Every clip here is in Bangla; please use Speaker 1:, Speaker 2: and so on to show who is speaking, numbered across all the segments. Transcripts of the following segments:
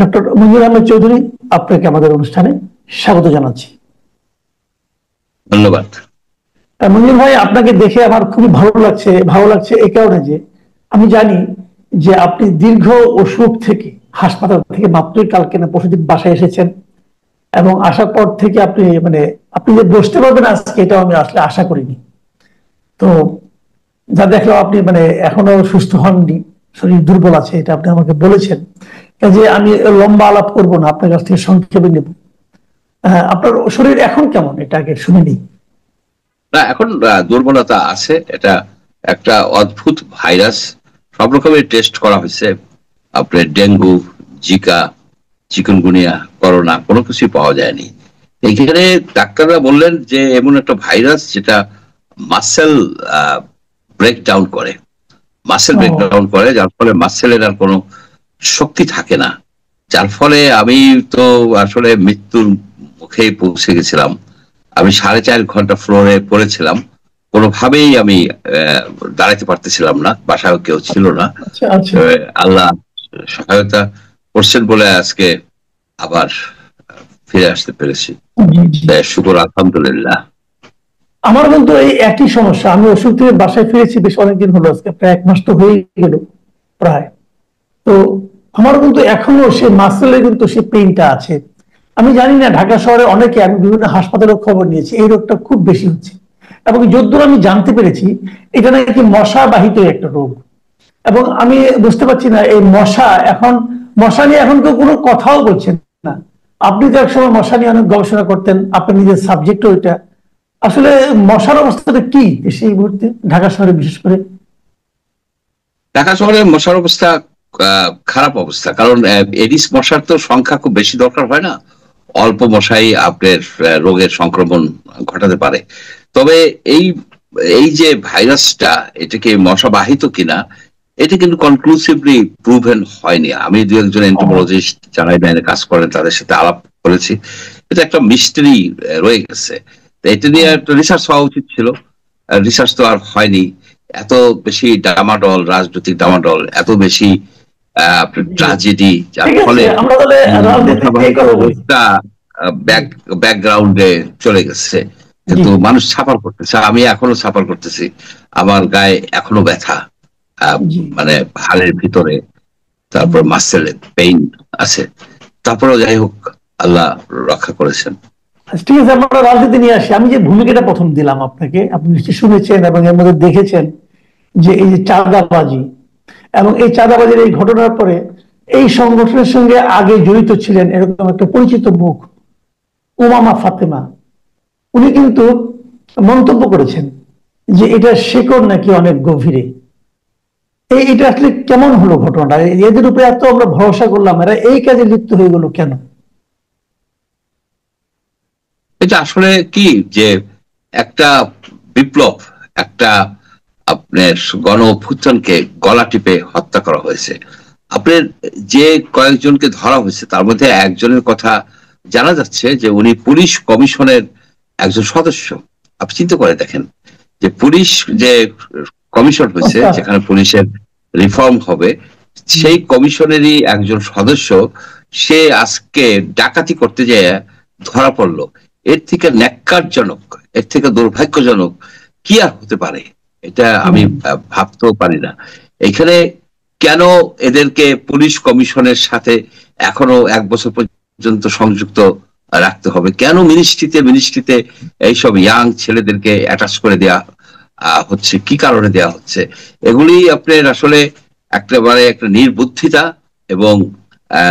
Speaker 1: ডক্টর মঞ্জুর আহমেদ চৌধুরী, আপনাকে আমাদের অনুষ্ঠানে স্বাগত জানাচ্ছি।
Speaker 2: ধন্যবাদ।
Speaker 1: মঞ্জুর ভাই, আপনাকে দেখে আমার খুবই ভালো লাগছে এই কারণে যে আমি জানি যে আপনি দীর্ঘ অসুখ থেকে, হাসপাতাল থেকে মাত্রই কালকে না পরশুদিন বাসায় এসেছেন, এবং আসার পর থেকে আপনি যে বসতে পারবেন আজকে, এটা আমি আসলে আশা করিনি। তো যা দেখলাম আপনি এখনো সুস্থ হননি, শরীর দুর্বল আছে, এটা আপনি আমাকে বলেছেন। কাজে আমি লম্বা আলাপ করবো না, আপনার কাছ থেকে সংক্ষেপে নেব। আপনার শরীর এখন কেমন, এটা আগে শুনে নিই।
Speaker 2: না, এখন দুর্বলতা আছে। এটা একটা অদ্ভুত ভাইরাস। সব রকমের টেস্ট করা হয়েছে, আপনার ডেঙ্গু, জিকা, চিকুনগুনিয়া, করোনা, কোনো কিছুই পাওয়া যায়নি। এইখানে ডাক্তাররা বললেন যে এমন একটা ভাইরাস যেটা মাসেল ব্রেকডাউন করে, যার ফলে মাসেলের আর কোনো শক্তি থাকে না, যার ফলে আমি তো আসলে মৃত্যুর মুখেই পৌঁছে গেছিলাম। আমি 4.5 ঘন্টা ফ্লোরে পড়েছিলাম, কোনোভাবেই আমি দাঁড়াতে পারতেছিলাম না, বাসায় কেউ ছিল না। আল্লাহ সহায়তা করছেন বলে আজকে আবার ফিরে আসতে পেরেছি, শুকর আলহামদুলিল্লাহ।
Speaker 1: আমার কিন্তু এই একই সমস্যা, আমি ওষুধ থেকে বাসায় ফিরেছি বেশ অনেকদিন হলো, আজকে প্রায় 1 মাস তো হয়ে গেল প্রায়। তো আমার কিন্তু এখনো সে মাসেলে কিন্তু সে পেইনটা আছে। আমি জানি না, ঢাকা শহরে অনেকে, আমি বিভিন্ন হাসপাতালের খবর নিয়েছি, এই রোগটা খুব বেশি হচ্ছে, এবং যদ্দূর আমি জানতে পেরেছি এটা নাকি মশা বাহিত একটা রোগ। এবং আমি বুঝতে পারছি না, এই মশা নিয়ে এখন কেউ কোনো কথাও বলছেন না। আপনি তো একসময় মশা নিয়ে অনেক গবেষণা করতেন, আপনার নিজের সাবজেক্ট ওইটা। আসলে মশার অবস্থাটা কি সেই মুহূর্তে ঢাকা শহরে, বিশেষ করে
Speaker 2: ঢাকা শহরে মশার অবস্থা খারাপ অবস্থা। কারণ এডিস মশার তো সংখ্যা খুব বেশি দরকার হয় না, অল্প মশাই আপনার রোগের সংক্রমণ ঘটাতে পারে। তবে এই এই যে ভাইরাসটা, এটাকে মশা বাহিত কিনা এটা কিন্তু কনক্লুসিভলি প্রুভেন হয়নি। আমি 2-1 এন্টোমোলজিস্ট যারা লাইনে কাজ করেন তাদের সাথে আলাপ করেছি, এটা একটা মিস্টারি রয়ে গেছে। এটা নিয়ে একটা রিসার্চ হওয়া উচিত ছিল, রিসার্চ তো আর হয়নি। এত বেশি ডামাডল, রাজনৈতিক ডামাডল, এত বেশি ট্রাজেডি, যার ফলে ব্যাকগ্রাউন্ডে চলে গেছে। কিন্তু মানুষ সাফার করতেছে, আমি এখনো সাফার করতেছি, আমার গায়ে এখনো ব্যথা, হাড়ের ভিতরে, তারপর মাসেলে পেইন আছে। তারপরেও যাই হোক, আল্লাহ রক্ষা করেছেন।
Speaker 1: ঠিক আছে, আমরা রাজনীতি নিয়ে আসি। আমি যে ভূমিকাটা প্রথম দিলাম আপনাকে, আপনি নিশ্চয়ই শুনেছেন এবং এর মধ্যে দেখেছেন যে এই যে চাঁদাবাজি, এবং এই চাঁদাবাজির এই ঘটনার পরে এই সংগঠনের সঙ্গে আগে জড়িত ছিলেন এরকম একটা পরিচিত মুখ, উমামা ফাতেমা। উনি কিন্তু মন্তব্য করেছেন যে এটা শেকড় নাকি অনেক গভীরে। এটা আসলে কেমন হলো ঘটনাটা? এদের উপরে এত আমরা ভরসা করলাম, এরা এই কাজে লিপ্ত হয়ে গেল কেন?
Speaker 2: এটা আসলে কি যে একটা বিপ্লব, একটা আপনার গণ অভ্যুত্থানকে গলা টিপে হত্যা করা হয়েছে। আপনার যে কয়েকজনকে ধরা হয়েছে তার মধ্যে একজনের কথা জানা যাচ্ছে যে উনি পুলিশ কমিশনের একজন সদস্য। আপনি চিন্তা করে দেখেন যে পুলিশ যে কমিশন হয়েছে, যেখানে পুলিশের রিফর্ম হবে, সেই কমিশনেরই একজন সদস্য, সে আজকে ডাকাতি করতে যেয়ে ধরা পড়লো। এর থেকে ন্যাক্কারজনক, এর থেকে দুর্ভাগ্যজনক কি আর হতে পারে? এটা আমি ভাবতেও পারি না। এখানে কেন এদেরকে পুলিশ কমিশনের সাথে এখনো 1 বছর পর্যন্ত সংযুক্ত রাখতে হবে? কেন মিনিস্ট্রিতে এইসব ইয়াং ছেলেদেরকে অ্যাটাচ করে দেয়া হচ্ছে? কি কারণে দেয়া হচ্ছে? এগুলি আপনার আসলে একেবারে একটা নির্বুদ্ধিতা, এবং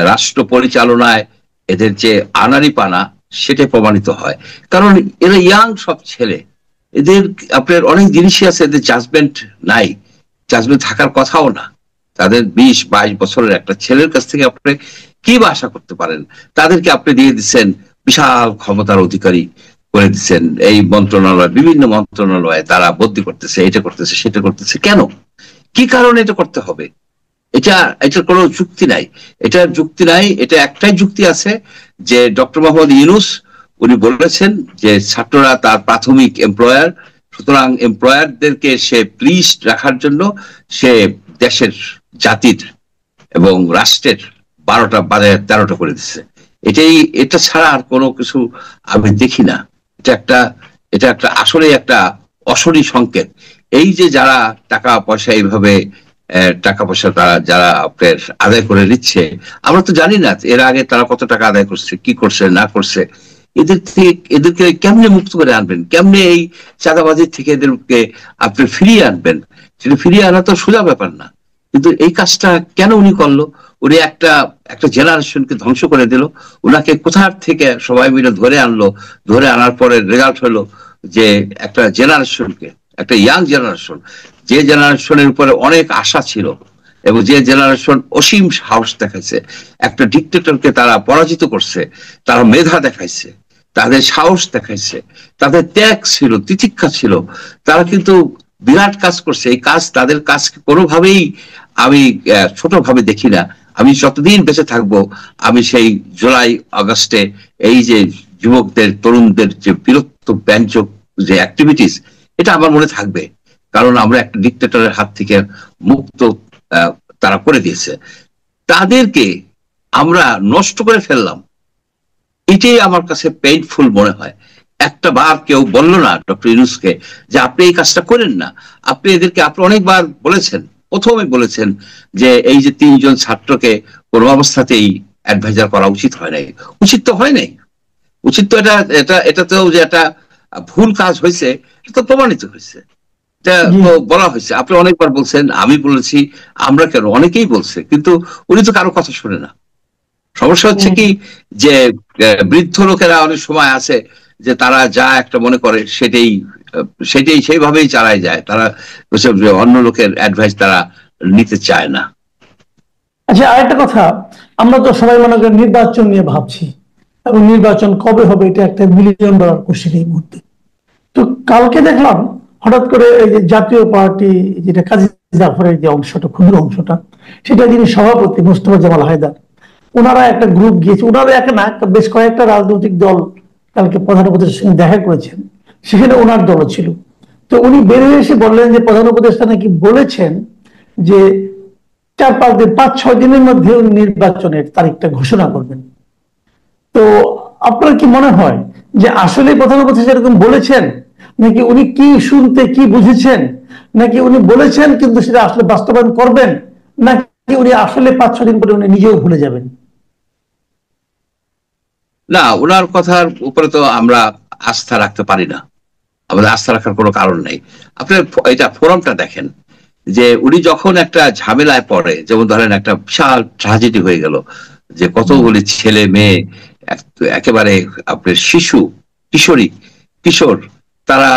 Speaker 2: রাষ্ট্র পরিচালনায় এদের যে আনাড়িপানা সেটাই প্রমাণিত হয়। কারণ এরা ইয়াং সব ছেলে, এদের আপনার অনেক জিনিসই আছে, এদের জাজমেন্ট নাই, জাজমেন্ট থাকার কথাও না। তাদের 20-22 বছরের একটা ছেলের কাছ থেকে আপনি কি বা আশা করতে পারেন? তাদেরকে আপনি দিয়ে দিচ্ছেন বিশাল ক্ষমতার অধিকারী করে দিচ্ছেন। এই মন্ত্রণালয়, বিভিন্ন মন্ত্রণালয়ে তারা বদলি করতেছে, এটা করতেছে, সেটা করতেছে। কেন? কি কারণে এটা করতে হবে? এটার কোনো যুক্তি নাই। এটার যুক্তি নাই। এটা একটাই যুক্তি আছে যে ডক্টর মোহাম্মদ ইউনূস উনি বলেছেন যে ছাত্ররা তার প্রাথমিক এমপ্লয়ার, সুতরাং এমপ্লয়ারদেরকে সে প্লিজড রাখার জন্য সে দেশের, জাতির এবং রাষ্ট্রের 12টা বাজে 13টা করে দিচ্ছে। এটা ছাড়া আর কোনো কিছু আমি দেখি না। এটা একটা আসলে একটা অশনি সংকেত। এই যে যারা টাকা পয়সা এইভাবে টাকা পয়সা তারা যারা আপনার আদায় করে নিচ্ছে, আমরা তো জানি না এর আগে তারা কত টাকা আদায় করছে, কি করছে না করছে। এদেরকে কেমনে মুক্ত করে আনবেন, কেমনে এই চাঁদাবাজির থেকে এদেরকে আপনি ফিরিয়ে আনবেন? সেটা ফিরিয়ে আনা তো সোজা ব্যাপার না। কিন্তু এই কাজটা কেন উনি করলো? উনি একটা জেনারেশনকে ধ্বংস করে দিল। উনাকে কোথার থেকে সবাই মিলে ধরে আনলো, ধরে আনার পরে রেজাল্ট হলো যে একটা জেনারেশনকে, একটা ইয়াং জেনারেশন, যে জেনারেশনের উপরে অনেক আশা ছিল এবং যে জেনারেশন অসীম সাহস দেখাইছে, একটা ডিক্টেটরকে তারা পরাজিত করছে, তারা মেধা দেখাইছে, তাদের সাহস দেখাইছে, তাদের ত্যাগ ছিল, তিতিক্ষা ছিল, তারা কিন্তু বিরাট কাজ করছে। এই কাজ, তাদের কাজকে কোনোভাবেই আমি ছোটভাবে দেখি না। আমি যতদিন বেঁচে থাকবো, আমি সেই জুলাই আগস্টে এই যে যুবকদের, তরুণদের যে বীরত্ব ব্যঞ্জক যে অ্যাক্টিভিটিস, এটা আমার মনে থাকবে। কারণ আমরা একটা ডিক্টেটরের হাত থেকে মুক্ত তারা করে দিয়েছে, তাদেরকে আমরা নষ্ট করে ফেললাম। এটাই আমার কাছে পেইনফুল মনে হয়। একটা বার কেউ বলল না ডক্টর ইউনূসকে যে আপনি এই কাজটা করেন না। আপনি অনেকবার বলেছেন, প্রথমে বলেছেন যে এই যে 3 জন ছাত্রকে কোনো অবস্থাতেই অ্যাডভাইজার করা উচিত হয় নাই। উচিত তো হয় নাই, উচিত তো এটাতেও যে একটা ভুল কাজ হয়েছে এটা তো প্রমাণিত হয়েছে, এটা তো বলা হয়েছে। আপনি অনেকবার বলছেন, আমি বলেছি, আমরা কেন, অনেকেই বলছে, কিন্তু উনি তো কারো কথা শুনে না। সমস্যা হচ্ছে কি যে বৃদ্ধ লোকেরা অনেক সময় আছে যে তারা যা একটা মনে করে সেটাই সেইভাবেই চালায় যায়। তারা অন্য লোকের অ্যাডভাইস তারা নিতে চায় না।
Speaker 1: আচ্ছা, আরেকটা কথা, আমরা তো সবাই মনে করি নির্বাচন নিয়ে ভাবছি, এবং নির্বাচন কবে হবে এটা একটা $1 মিলিয়ন কোশ্চেন এই মুহূর্তে। তো কালকে দেখলাম হঠাৎ করে এই যে জাতীয় পার্টি, যেটা কাজী জাফরের যে অংশটা, ক্ষুদ্র অংশটা, সেটা যিনি সভাপতি মোস্তফা জামাল হায়দার, ওনারা একটা গ্রুপ গিয়েছে, ওনারা এক না, বেশ কয়েকটা রাজনৈতিক দল কালকে প্রধান উপদেষ্টার সঙ্গে দেখা করেছেন, সেখানে ওনার দল ছিল। তো উনি বেরিয়ে এসে বললেন যে প্রধান উপদেষ্টা নাকি বলেছেন যে 4-5 দিন, 5-6 দিনের মধ্যে উনি নির্বাচনের তারিখটা ঘোষণা করবেন। তো আপনার কি মনে হয় যে আসলে প্রধান উপদেষ্টা এরকম বলেছেন, নাকি উনি কি শুনতে কি বুঝেছেন, নাকি উনি বলেছেন কিন্তু সেটা আসলে বাস্তবায়ন করবেন, নাকি উনি আসলে 5-6 দিন পরে উনি নিজেও ভুলে যাবেন?
Speaker 2: না, ওনার কথার উপরে তো আমরা আস্থা রাখতে পারি না, আমাদের আস্থা রাখার কোনো কারণ নেই। আপনার এটা ফোরামটা দেখেন, যে উনি যখন একটা ঝামেলায় পড়ে, যেমন ধরেন একটা বিশাল ট্রাজেডি হয়ে গেল, যে কতগুলি ছেলে মেয়ে, একেবারে আপনার শিশু, কিশোর, তারা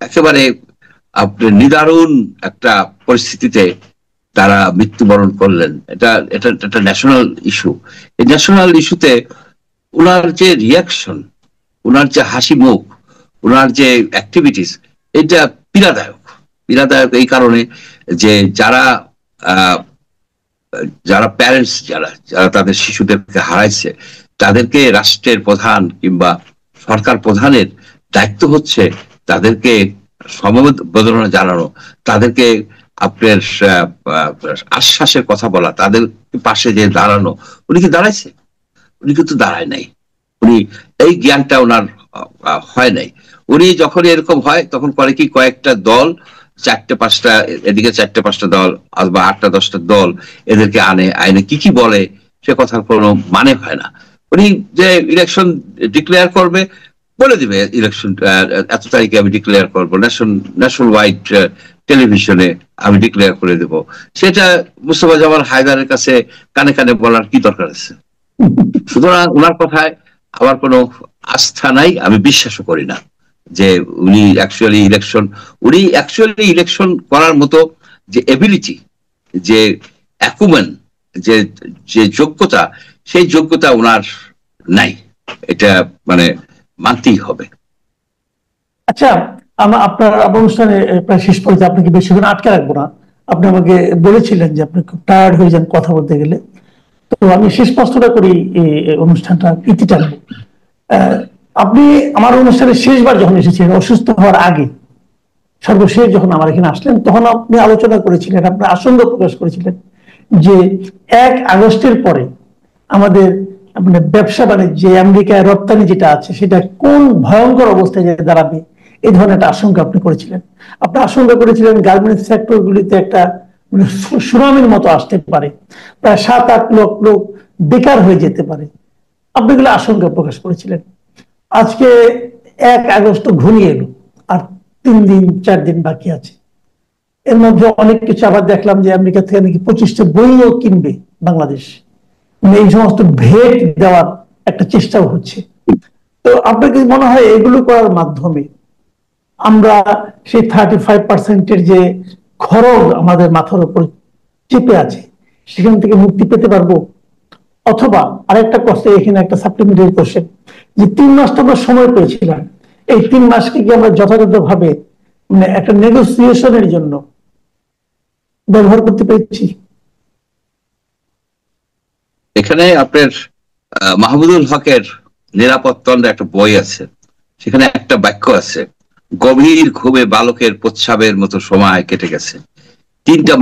Speaker 2: একেবারে আপনার নিদারুণ একটা পরিস্থিতিতে তারা মৃত্যুবরণ করলেন। এটা ন্যাশনাল ইস্যু। এই ন্যাশনাল ইস্যুতে ওনার যে রিয়াকশন, ওনার যে হাসি মুখ, ওনার যে অ্যাক্টিভিটিস, এটা পীড়াদায়ক। এই কারণে যে যারা প্যারেন্টস, যারা তাদের শিশুদেরকে হারাইছে, তাদেরকে রাষ্ট্রের প্রধান কিংবা সরকার প্রধানের দায়িত্ব হচ্ছে তাদেরকে সমবেদনা জানানো, তাদেরকে আপনার আশ্বাসের কথা বলা, তাদের পাশে যে দাঁড়ানো। উনি কি দাঁড়াইছে? উনি কিন্তু দাঁড়ায় নাই। উনি এই জ্ঞানটা ওনার হয় নাই। উনি যখন এরকম হয় তখন করে কি, কয়েকটা দল, 4-5টা এদিকে, 4-5টা দল বা 8-10টা দল এদেরকে আইনে কি বলে সে কথার কোনো মানে হয় না। উনি যে ইলেকশন ডিক্লেয়ার করবে, বলে দিবে ইলেকশন এত তারিখে আমি ডিক্লেয়ার করবো, ন্যাশনাল ওয়াইড টেলিভিশনে আমি ডিক্লেয়ার করে দেব। সেটা মুস্তফা জামাল হায়দারের কাছে কানে কানে বলার কি দরকার আছে? সুতরাং ওনার কথায় আমার কোনো আস্থা নাই, আমি বিশ্বাসও করি না যে উনি অ্যাকচুয়ালি ইলেকশন করার মতো যে এবিলিটি, যে অ্যাকুমেন, যে যোগ্যতা, সেই যোগ্যতা ওনার নাই। এটা মানে মানতেই হবে।
Speaker 1: আচ্ছা, আপনার অনুষ্ঠানে প্রায় শেষ পর্যায়ে, আপনাকে বেশিক্ষণ আটকে রাখবো না। আপনি আমাকে বলেছিলেন যে আপনি খুব টায়ার্ড হয়ে যান কথা বলতে গেলে, তো আমি শেষ প্রশ্নটা করি, এই অনুষ্ঠানটা ইতি টানবো। আপনি আমার অনুষ্ঠানে শেষবার যখন এসেছিলেন, অসুস্থ হওয়ার আগে, সর্বশেষ যখন আমার এখানে আসলেন, তখন আপনি আলোচনা করেছিলেন, আপনি আশঙ্কা প্রকাশ করেছিলেন যে 1 আগস্টের পরে আমাদের মানে ব্যবসা বাণিজ্য আমেরিকায় রপ্তানি যেটা আছে সেটা কোন ভয়ঙ্কর অবস্থায় দাঁড়াবে, এই ধরনের একটা আশঙ্কা আপনি করেছিলেন। আপনি আশঙ্কা করেছিলেন গার্মেন্টস সেক্টর গুলিতে একটা মানে সুনামির মতো আসতে পারে, প্রায় 7-8 লক্ষ লোক বেকার হয়ে যেতে পারে, আপনি এগুলো আশঙ্কা প্রকাশ করেছিলেন। আজকে 1 আগস্ট ঘনিয়ে এলো, আর 3-4 দিন বাকি আছে। এর মধ্যে অনেক কিছু আবার দেখলাম যে আমেরিকা থেকে নাকি 25টা বইও কিনবে বাংলাদেশ, মানে এই সমস্ত ভেট দেওয়ার একটা চেষ্টাও হচ্ছে। তো আপনার কি মনে হয় এগুলো করার মাধ্যমে আমরা সেই 35% যে খরচ আমাদের মাথার উপর চেপে আছে সেখান থেকে মুক্তি পেতে পারবো? অথবা আরেকটা কোশ্চেন, এখানে একটা সাপ্লিমেন্টারি কোশ্চেন, যে 3 মাস তো আমরা সময় পেয়েছিলাম, এই 3 মাসকে কি আমরা যথাযথভাবে মানে একটা নেগোসিয়েশনের জন্য ব্যবহার করতে পেরেছি?
Speaker 2: এখানে আপনার মাহমুদুল হকের নিরাপত্তন্ড একটা বই আছে, সেখানে একটা বাক্য আছে, গভীর ঘুমে বালকের প্রস্রাবের মতো সময় কেটে গেছে। 3টা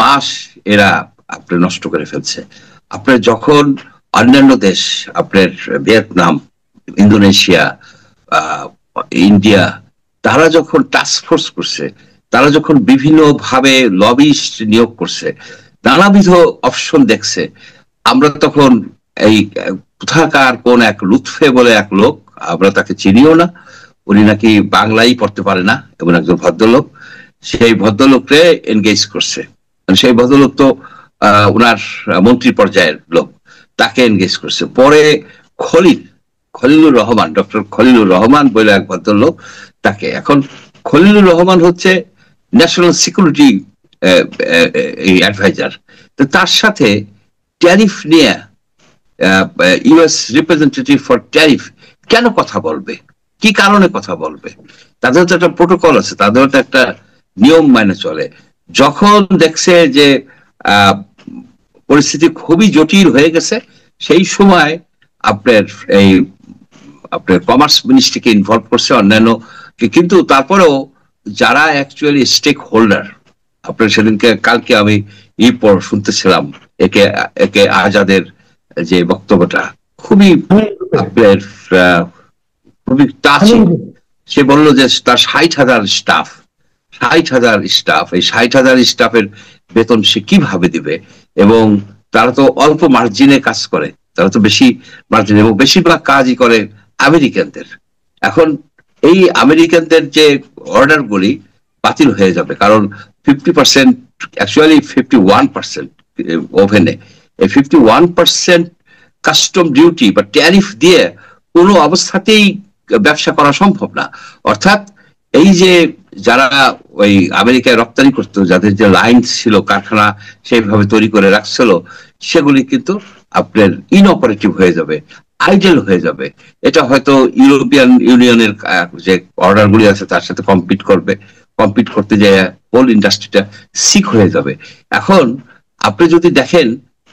Speaker 2: মাস এরা আপনার নষ্ট করে ফেলছে। আপনার যখন অন্যান্য দেশ, আপনার ভিয়েতনাম, ইন্দোনেশিয়া, ইন্ডিয়া, তারা যখন টাস্ক ফোর্স করছে, তারা যখন বিভিন্ন ভাবে লবিস্ট নিয়োগ করছে, নানাবিধ অপশন দেখছে, আমরা তখন এই কোথাকার কোন এক লুৎফে বলে এক লোক, আমরা তাকে চিনিও না, উনি নাকি বাংলাই পড়তে পারে না, এবং একজন ভদ্রলোক, সেই ভদ্রলোককে এনগেজ করছে। সেই ভদ্রলোক তো ওনার মন্ত্রী পর্যায়ের লোক, তাকে এনগেজ করছে। পরে খলিলুর রহমান, ডক্টর খলিলুর রহমান বলে এক ভদ্রলোক, তাকে, এখন খলিলুর রহমান হচ্ছে ন্যাশনাল সিকিউরিটি অ্যাডভাইজার। তো তার সাথে ট্যারিফ নিয়ে ইউএস রিপ্রেজেন্টেটিভ ফর ট্যারিফ কেন কথা বলবে, কি কারণে কথা বলবে? তাদের তো একটা প্রোটোকল আছে, তাদের তো একটা নিয়ম মানে চলে। যখন দেখছে যে পরিস্থিতি খুবই জটিল হয়ে গেছে, সেই সময় আপনার কমার্স মিনিস্ট্রিকে ইনভলভ করছে, অন্যান্য, কিন্তু তারপরেও যারা অ্যাকচুয়ালি স্টেক হোল্ডার, আপনার সেদিনকে কালকে আমি শুনতেছিলাম একে আজাদের যে বক্তব্যটা খুবই আপনার খুবই টাচিং। সে বললো যে তার 60,000 স্টাফ, এই 60,000 স্টাফের বেতন সে কিভাবে দিবে, এবং তারা তো অল্প মার্জিনে কাজ করে, তারা তো বেশি মার্জিন, এবং বেশিরভাগ কাজই করে আমেরিকানদের। এখন এই আমেরিকানদের যে অর্ডার গুলি বাতিল হয়ে যাবে, কারণ 50%, অ্যাকচুয়ালি 51% ওভেনে, এই 51% কাস্টম ডিউটি বা ট্যারিফ দিয়ে কোনো অবস্থাতেই ব্যবসা করা সম্ভব না। অর্থাৎ এই যে যারা ওই আমেরিকায় রপ্তানি করতো, যাদের যে লাইন ছিল, কারখানা সেইভাবে তৈরি করে রাখছিল, সেগুলি কিন্তু আপনার ইনঅপারেটিভ হয়ে যাবে, আইডেল হয়ে যাবে। এটা হয়তো ইউরোপিয়ান ইউনিয়নের যে অর্ডার গুলি আছে তার সাথে কম্পিট করতে যে হোল ইন্ডাস্ট্রিটা সিক হয়ে যাবে। এখন আপনি যদি দেখেন,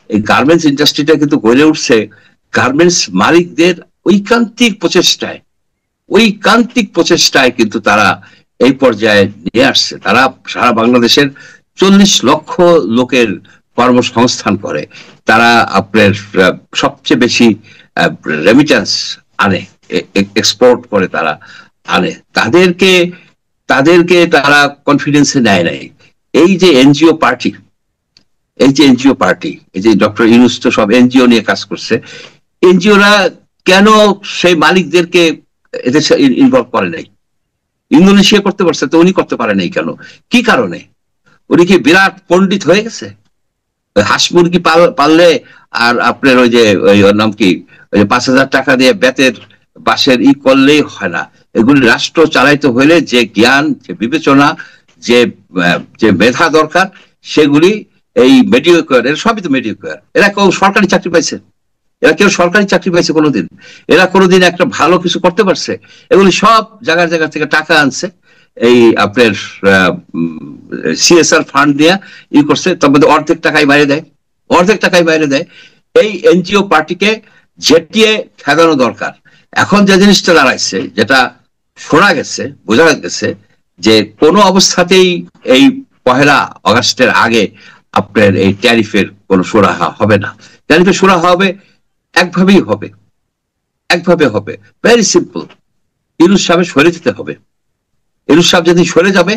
Speaker 2: এই গার্মেন্টস ইন্ডাস্ট্রিটা কিন্তু গড়ে উঠছে গার্মেন্টস মালিকদের ঐকান্তিক প্রচেষ্টায় কিন্তু তারা এই পর্যায়ে নিয়ে আসছে। তারা সারা বাংলাদেশের 40 লক্ষ লোকের কর্মসংস্থান করে, তারা আপনার সবচেয়ে বেশি রেমিটেন্স আনে, এক্সপোর্ট করে তারা আনে, তাদেরকে তারা কনফিডেন্সে নেয় নাই। এই যে এনজিও পার্টি, এই যে ডক্টর ইউনূস তো সব এনজিও নিয়ে কাজ করছে, এনজিওরা কেন সেই মালিকদেরকে এদের ইনভলভ করে নাই? ইন্দোনেশিয়া করতে পারছে, তো উনি করতে পারে নাই কেন? কি কারণে? উনি কি বিরাট পণ্ডিত হয়ে গেছে? হাঁস মুরগি পাললে আর আপনার ওই যে ওর নাম কি, ওই 5,000 টাকা দিয়ে বেতের বাঁশের করলেই হয় না। এগুলি রাষ্ট্র চালাইতে হইলে যে জ্ঞান, যে বিবেচনা, যে মেধা দরকার, সেগুলি এই মেডিওকার, এরা সবই তো মেডিওকার। এরা কেউ সরকারি চাকরি পাইছে কোনোদিন? এরা কোনোদিন একটা ভালো কিছু করতে পারছে? এগুলি সব জায়গা থেকে টাকা আনছে, এই আপনার সিএসআর ফান্ড দিয়ে করছে, তবে অর্ধেক টাকাই বাইরে দেয়। এই এনজিও পার্টিকে জেটিয়ে খেদানো দরকার। এখন যে জিনিসটা দাঁড়াইছে, যেটা শোনা গেছে, বোঝা গেছে, যে কোনো অবস্থাতেই এই পহেলা আগস্টের আগে আপনার এই ট্যারিফের কোনো সুরাহা হবে না। ট্যারিফের সুরাহা হবে একভাবেই হবে, একভাবে হবে, ভেরি সিম্পল। ইউনূস সাহেবের সরে যেতে হবে। ইউনূস সাহেব যদি সরে যাবে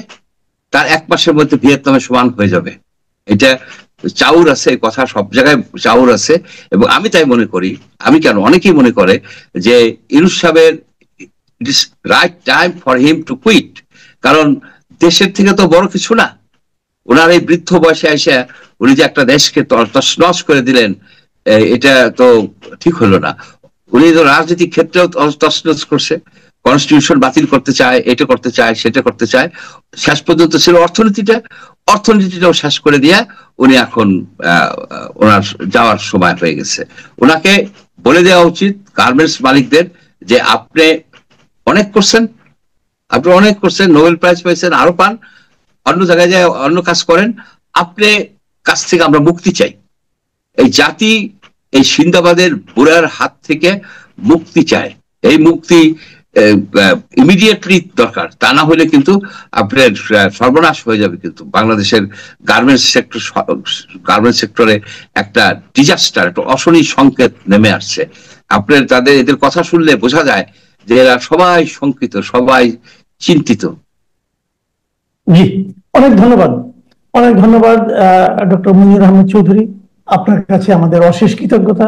Speaker 2: তার 1 মাসের মধ্যে ভিয়েতনামের সমান হয়ে যাবে। এটা চাউর আছে, এই কথা সব জায়গায় চাউর আছে। এবং আমি তাই মনে করি, আমি কেন, অনেকেই মনে করে যে ইউনূস সাহেবের it is right time for him to quit. কারণ দেশের থেকে তো বড় কিছু না। ওনার এই বৃদ্ধ বয়সে এসে উনি যে একটা দেশকে তছনছ করে দিলেন, এটা তো ঠিক হলো না। উনি তো রাজনৈতিক ক্ষেত্রেও তছনছ করছে, কনস্টিটিউশন বাতিল করতে চায়, এটা করতে চায়, সেটা করতে চায়। শেষ পর্যন্ত ছিল অর্থনীতিটাও শেষ করে দিয়ে উনি এখন ওনার যাওয়ার সময় হয়ে গেছে। ওনাকে বলে দেওয়া উচিত গার্মেন্টস মালিকদের যে আপনি অনেক করছেন, নোবেল প্রাইজ পাইছেন, আরো পান, অন্য জায়গায় যায় অন্য কাজ করেন, আপনি কাছ থেকে আমরা মুক্তি চাই। এই জাতি এই সিন্দাবাদের বুড়ার হাত থেকে মুক্তি চায়। এই মুক্তি ইমিডিয়েটলি দরকার, তা না হলে কিন্তু আপনার সর্বনাশ হয়ে যাবে। কিন্তু বাংলাদেশের গার্মেন্টস সেক্টরে একটা ডিজাস্টার, একটা অশনি সংকেত নেমে আসছে। আপনার এদের কথা শুনলে বোঝা যায় যে এরা সবাই শঙ্কিত, সবাই চিন্তিত।
Speaker 1: জি, অনেক ধন্যবাদ, অনেক ধন্যবাদ ডক্টর মঞ্জুর আহমেদ চৌধুরী। আপনার কাছে আমাদের অশেষ কৃতজ্ঞতা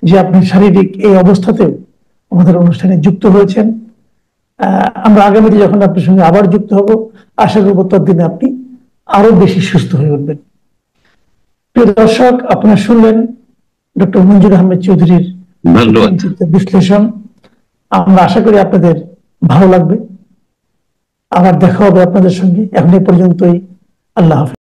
Speaker 1: যে আপনি শারীরিক এই অবস্থাতেও আমাদের অনুষ্ঠানে যুক্ত হয়েছেন। আমরা আগামীতে যখন আপনার সঙ্গে আবার যুক্ত হব, আশা করব ততদিনে আপনি আরো বেশি সুস্থ হয়ে উঠবেন। প্রিয় দর্শক, আপনারা শুনলেন ডক্টর মঞ্জুর আহমেদ চৌধুরীর বিশ্লেষণ। আমরা আশা করি আপনাদের ভালো লাগবে। আবার দেখা হবে আপনাদের সঙ্গে। এখন এ পর্যন্তই। আল্লাহ হাফেজ।